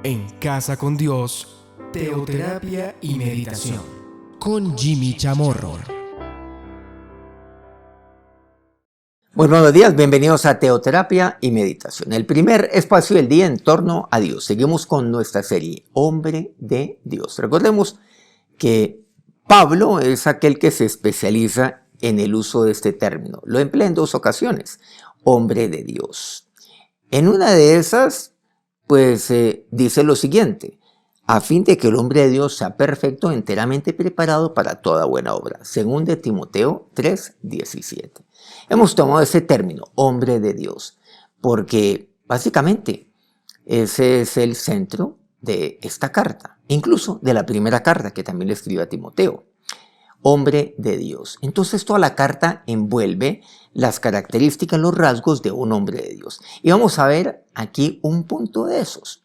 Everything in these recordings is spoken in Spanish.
En Casa con Dios, teoterapia y meditación. Con Jimmy Chamorro. Muy buenos días, bienvenidos a Teoterapia y Meditación, el primer espacio del día en torno a Dios. Seguimos con nuestra serie, Hombre de Dios. Recordemos que Pablo es aquel que se especializa en el uso de este término. Lo emplea en dos ocasiones, hombre de Dios. En una de esas, dice lo siguiente: a fin de que el hombre de Dios sea perfecto, enteramente preparado para toda buena obra. Según de Timoteo 3:17. Hemos tomado ese término, hombre de Dios, porque básicamente ese es el centro de esta carta, incluso de la primera carta que también le escribió a Timoteo. Hombre de Dios. Entonces toda la carta envuelve las características, los rasgos de un hombre de Dios. Y vamos a ver aquí un punto de esos.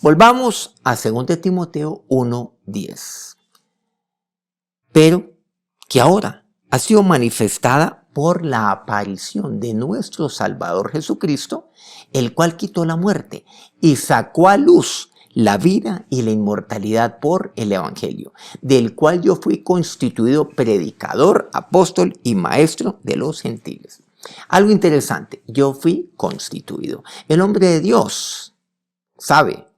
Volvamos a 2 de Timoteo 1:10. Pero que ahora ha sido manifestada por la aparición de nuestro Salvador Jesucristo, el cual quitó la muerte y sacó a luz la vida y la inmortalidad por el Evangelio, del cual yo fui constituido predicador, apóstol y maestro de los gentiles. Algo interesante, yo fui constituido. El hombre de Dios sabe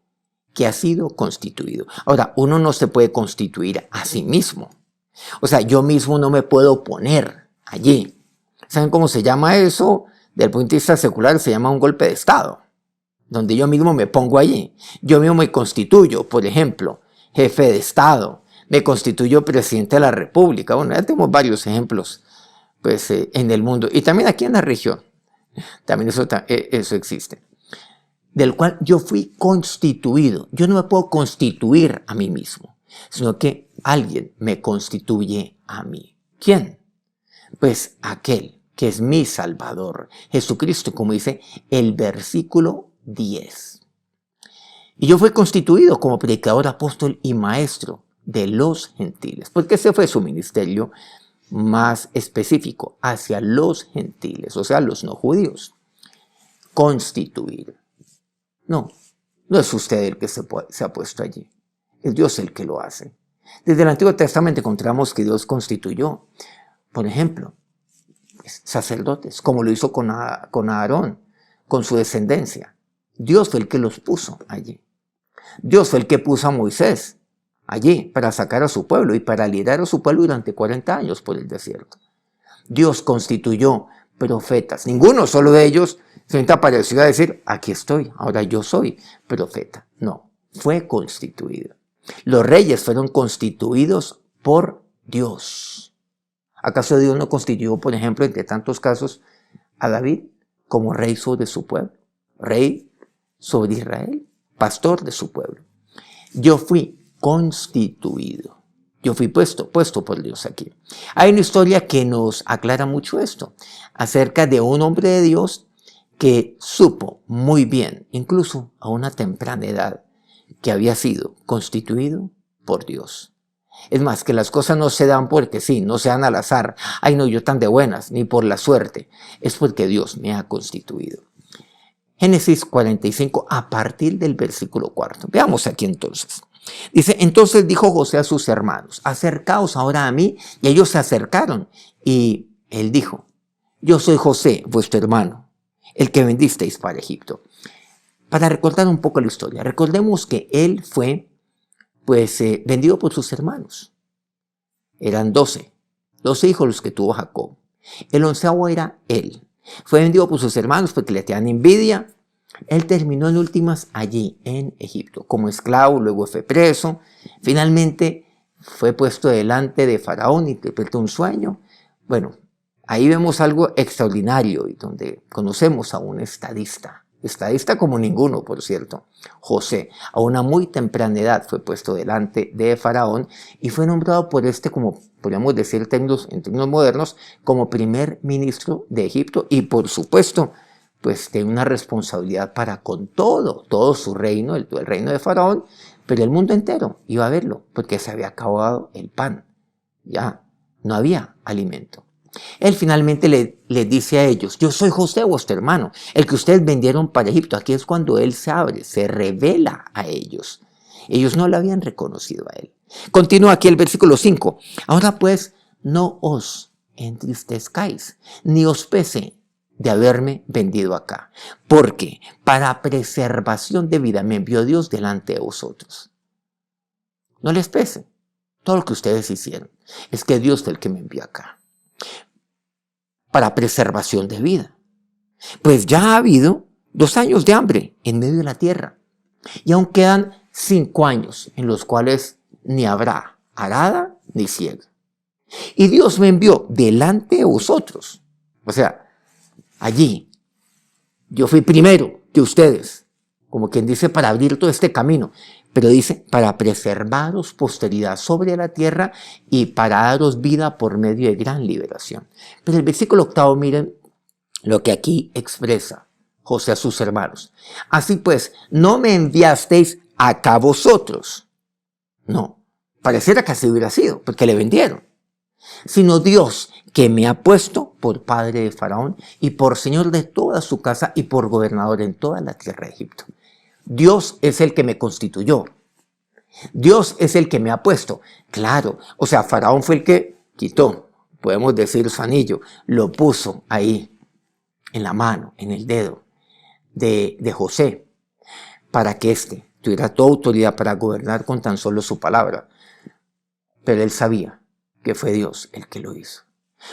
que ha sido constituido. Ahora, uno no se puede constituir a sí mismo. O sea, yo mismo no me puedo poner allí. ¿Saben cómo se llama eso? Desde el punto de vista secular se llama un golpe de Estado, donde yo mismo me pongo allí. Yo mismo me constituyo, por ejemplo, jefe de Estado, me constituyo presidente de la República. Bueno, ya tenemos varios ejemplos en el mundo y también aquí en la región. También eso existe. Del cual yo fui constituido. Yo no me puedo constituir a mí mismo, sino que alguien me constituye a mí. ¿Quién? Pues aquel que es mi Salvador, Jesucristo, como dice el versículo 10. Y yo fui constituido como predicador, apóstol y maestro de los gentiles, porque ese fue su ministerio más específico, hacia los gentiles, o sea, los no judíos. Constituir. No es usted el que se ha puesto allí, es Dios el que lo hace. Desde el Antiguo Testamento encontramos que Dios constituyó, por ejemplo, sacerdotes, como lo hizo con Aarón, con su descendencia. Dios fue el que los puso allí. Dios fue el que puso a Moisés allí para sacar a su pueblo y para liderar a su pueblo durante 40 años por el desierto. Dios constituyó profetas. Ninguno solo de ellos se apareció a decir, aquí estoy, ahora yo soy profeta. No, fue constituido. Los reyes fueron constituidos por Dios. ¿Acaso Dios no constituyó, por ejemplo, entre tantos casos, a David como rey sobre su pueblo? Rey sobre Israel, pastor de su pueblo. Yo fui constituido. Yo fui puesto por Dios aquí. Hay una historia que nos aclara mucho esto, acerca de un hombre de Dios que supo muy bien, incluso a una temprana edad, que había sido constituido por Dios. Es más, que las cosas no se dan porque sí, no se dan al azar. Ay, no, yo tan de buenas, ni por la suerte. Es porque Dios me ha constituido. Génesis 45, a partir del versículo 4. Veamos aquí entonces. Dice, entonces dijo José a sus hermanos, acercaos ahora a mí. Y ellos se acercaron. Y él dijo, yo soy José, vuestro hermano, el que vendisteis para Egipto. Para recordar un poco la historia, recordemos que él fue vendido por sus hermanos. Eran 12 hijos los que tuvo Jacob. El 11º era él. Fue vendido por sus hermanos porque le tenían envidia. Él terminó en últimas allí en Egipto como esclavo, luego fue preso. Finalmente fue puesto delante de Faraón, interpretó un sueño. Bueno, ahí vemos algo extraordinario y donde conocemos a un estadista como ninguno, por cierto. José, a una muy temprana edad, fue puesto delante de Faraón y fue nombrado por como podríamos decir en términos modernos, como primer ministro de Egipto y por supuesto, tiene una responsabilidad para con todo su reino, el reino de Faraón, pero el mundo entero iba a verlo porque se había acabado el pan. Ya, no había alimento. Él finalmente le dice a ellos, yo soy José, vuestro hermano, el que ustedes vendieron para Egipto. Aquí es cuando él se abre, se revela a ellos. Ellos no lo habían reconocido a él. Continúa aquí el versículo 5. Ahora pues, no os entristezcáis, ni os pese de haberme vendido acá, porque para preservación de vida me envió Dios delante de vosotros. No les pese todo lo que ustedes hicieron. Es que Dios fue el que me envió acá. Para preservación de vida. Pues ya ha habido 2 años de hambre en medio de la tierra. Y aún quedan 5 años en los cuales ni habrá arada ni siega. Y Dios me envió delante de vosotros. O sea, allí yo fui primero que ustedes. Como quien dice, para abrir todo este camino. Pero dice, para preservaros posteridad sobre la tierra y para daros vida por medio de gran liberación. Pero el versículo 8, miren lo que aquí expresa José a sus hermanos. Así pues, no me enviasteis acá vosotros. No, pareciera que así hubiera sido, porque le vendieron. Sino Dios, que me ha puesto por padre de Faraón y por señor de toda su casa y por gobernador en toda la tierra de Egipto. Dios es el que me constituyó. Dios es el que me ha puesto. Claro, o sea, Faraón fue el que quitó, podemos decir, su anillo, lo puso ahí, en la mano, en el dedo de José, para que éste tuviera toda autoridad para gobernar con tan solo su palabra. Pero él sabía que fue Dios el que lo hizo.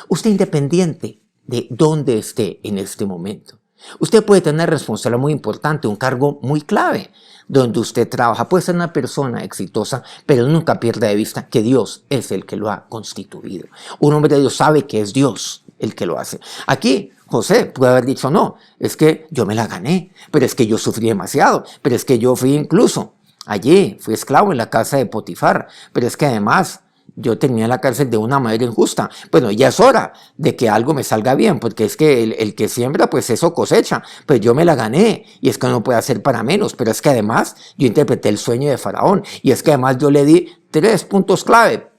Usted, independiente de dónde esté en este momento, usted puede tener una responsabilidad muy importante, un cargo muy clave donde usted trabaja. Puede ser una persona exitosa, pero nunca pierda de vista que Dios es el que lo ha constituido. Un hombre de Dios sabe que es Dios el que lo hace. Aquí José puede haber dicho, no, es que yo me la gané, pero es que yo sufrí demasiado, pero es que yo fui incluso allí, fui esclavo en la casa de Potifar, pero es que además yo terminé en la cárcel de una manera injusta. Bueno, ya es hora de que algo me salga bien, porque es que el que siembra, pues eso cosecha. Pues yo me la gané, y es que no puede hacer para menos. Pero es que además yo interpreté el sueño de Faraón, y es que además yo le di 3 puntos clave.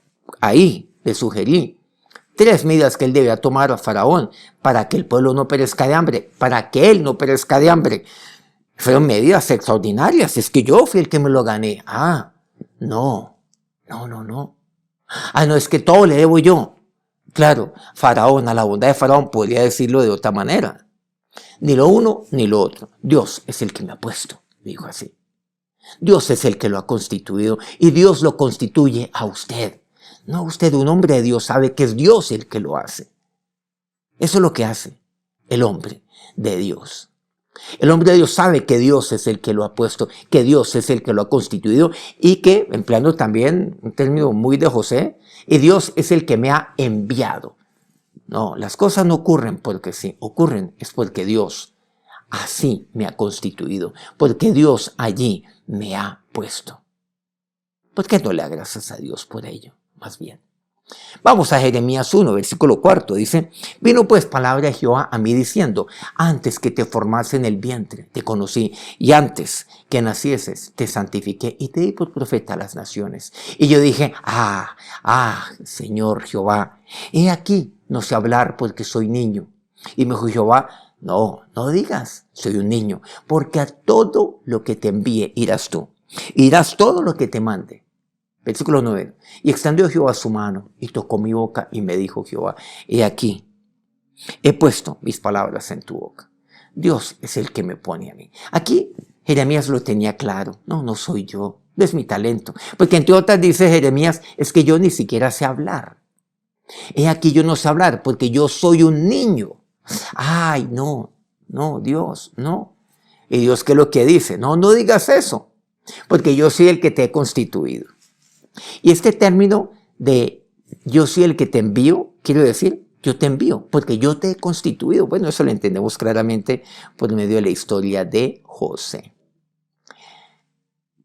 Ahí le sugerí 3 medidas que él debía tomar a Faraón para que el pueblo no perezca de hambre, para que él no perezca de hambre. Fueron medidas extraordinarias, es que yo fui el que me lo gané. No. No, es que todo le debo yo. Claro, Faraón, a la bondad de Faraón podría decirlo de otra manera. Ni lo uno ni lo otro. Dios es el que me ha puesto, dijo así. Dios es el que lo ha constituido y Dios lo constituye a usted. No, usted, un hombre de Dios, sabe que es Dios el que lo hace. Eso es lo que hace el hombre de Dios. El hombre de Dios sabe que Dios es el que lo ha puesto, que Dios es el que lo ha constituido y que, empleando también un término muy de José, y Dios es el que me ha enviado. No, las cosas no ocurren porque sí, ocurren es porque Dios así me ha constituido, porque Dios allí me ha puesto. ¿Por qué no le da gracias a Dios por ello? Más bien. Vamos a Jeremías 1, versículo 4, dice, vino pues palabra de Jehová a mí diciendo, antes que te formase en el vientre, te conocí, y antes que nacieses, te santifiqué y te di por profeta a las naciones. Y yo dije, Señor Jehová, he aquí, no sé hablar porque soy niño. Y me dijo Jehová, no digas, soy un niño, porque a todo lo que te envíe irás tú, irás todo lo que te mande. Versículo 9. Y extendió Jehová su mano y tocó mi boca y me dijo Jehová, he aquí, he puesto mis palabras en tu boca. Dios es el que me pone a mí. Aquí Jeremías lo tenía claro. No soy yo, no es mi talento. Porque entre otras dice Jeremías, es que yo ni siquiera sé hablar. He aquí yo no sé hablar porque yo soy un niño. No, Dios, no. Y Dios, ¿qué es lo que dice? No digas eso, porque yo soy el que te he constituido. Y este término de yo soy el que te envío, quiero decir, yo te envío, porque yo te he constituido. Bueno, eso lo entendemos claramente por medio de la historia de José.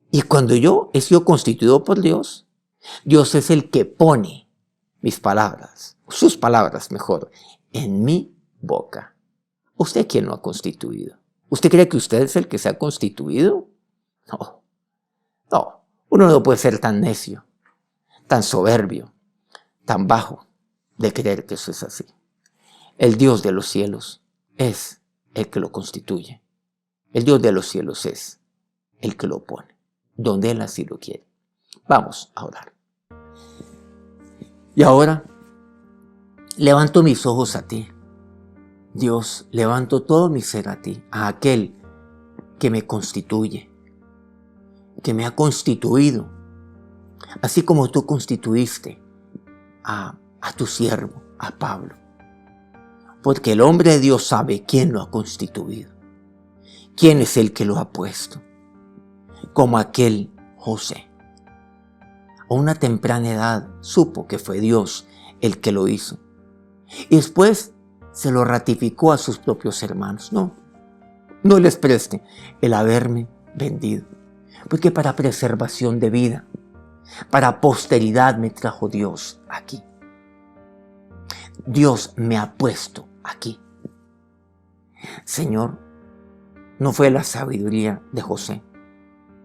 Y cuando yo he sido constituido por Dios, Dios es el que pone mis palabras, sus palabras mejor, en mi boca. ¿Usted quién lo ha constituido? ¿Usted cree que usted es el que se ha constituido? No. Uno no puede ser tan necio, tan soberbio, tan bajo de creer que eso es así. El Dios de los cielos es el que lo constituye. El Dios de los cielos es el que lo pone, donde Él así lo quiere. Vamos a orar. Y ahora levanto mis ojos a ti. Dios, levanto todo mi ser a ti, a aquel que me constituye, que me ha constituido, así como tú constituiste a tu siervo, a Pablo. Porque el hombre de Dios sabe quién lo ha constituido, quién es el que lo ha puesto, como aquel José. A una temprana edad supo que fue Dios el que lo hizo. Y después se lo ratificó a sus propios hermanos. No les preste el haberme vendido, porque para preservación de vida, para posteridad me trajo Dios aquí. Dios me ha puesto aquí. Señor, no fue la sabiduría de José,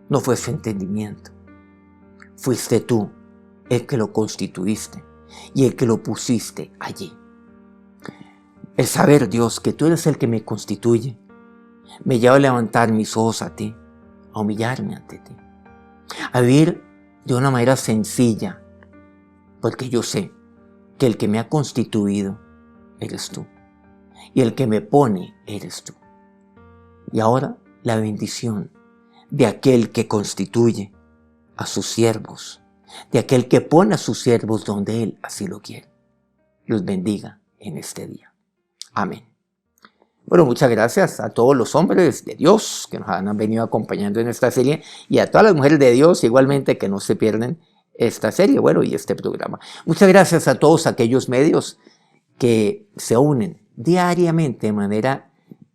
no fue su entendimiento. Fuiste tú el que lo constituiste y el que lo pusiste allí. El saber, Dios, que tú eres el que me constituye, me lleva a levantar mis ojos a ti, a humillarme ante ti, a vivir de una manera sencilla, porque yo sé que el que me ha constituido eres tú y el que me pone eres tú. Y ahora la bendición de aquel que constituye a sus siervos, de aquel que pone a sus siervos donde Él así lo quiere, los bendiga en este día. Amén. Bueno, muchas gracias a todos los hombres de Dios que nos han venido acompañando en esta serie y a todas las mujeres de Dios igualmente que no se pierden esta serie, y este programa. Muchas gracias a todos aquellos medios que se unen diariamente de manera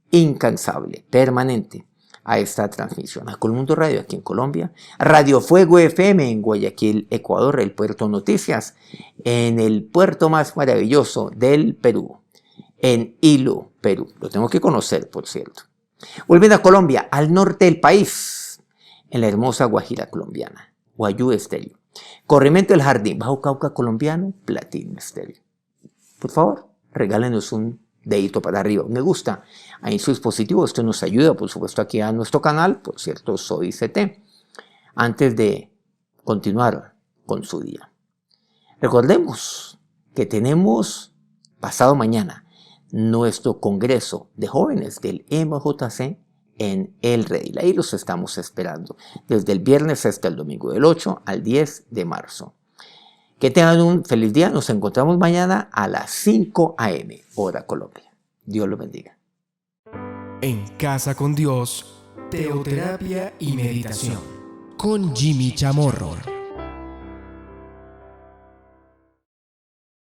incansable, permanente a esta transmisión. A Colmundo Radio aquí en Colombia, Radio Fuego FM en Guayaquil, Ecuador, el Puerto Noticias, en el puerto más maravilloso del Perú, en Hilo, Perú. Lo tengo que conocer, por cierto. Volviendo a Colombia, al norte del país, en la hermosa Guajira colombiana, Guayú Estéreo. Corrimiento del Jardín, Bajo Cauca colombiano, Platino Estéreo. Por favor, regálenos un dedito para arriba, me gusta ahí en su dispositivo. Esto nos ayuda, por supuesto, aquí a nuestro canal. Por cierto, soy CT. Antes de continuar con su día, recordemos que tenemos pasado mañana nuestro Congreso de Jóvenes del MJC en El Redil. Ahí los estamos esperando desde el viernes hasta el domingo, del 8 al 10 de marzo. Que tengan un feliz día. Nos encontramos mañana a las 5 a.m. hora Colombia. Dios los bendiga. En Casa con Dios, teoterapia y meditación con Jimmy Chamorro.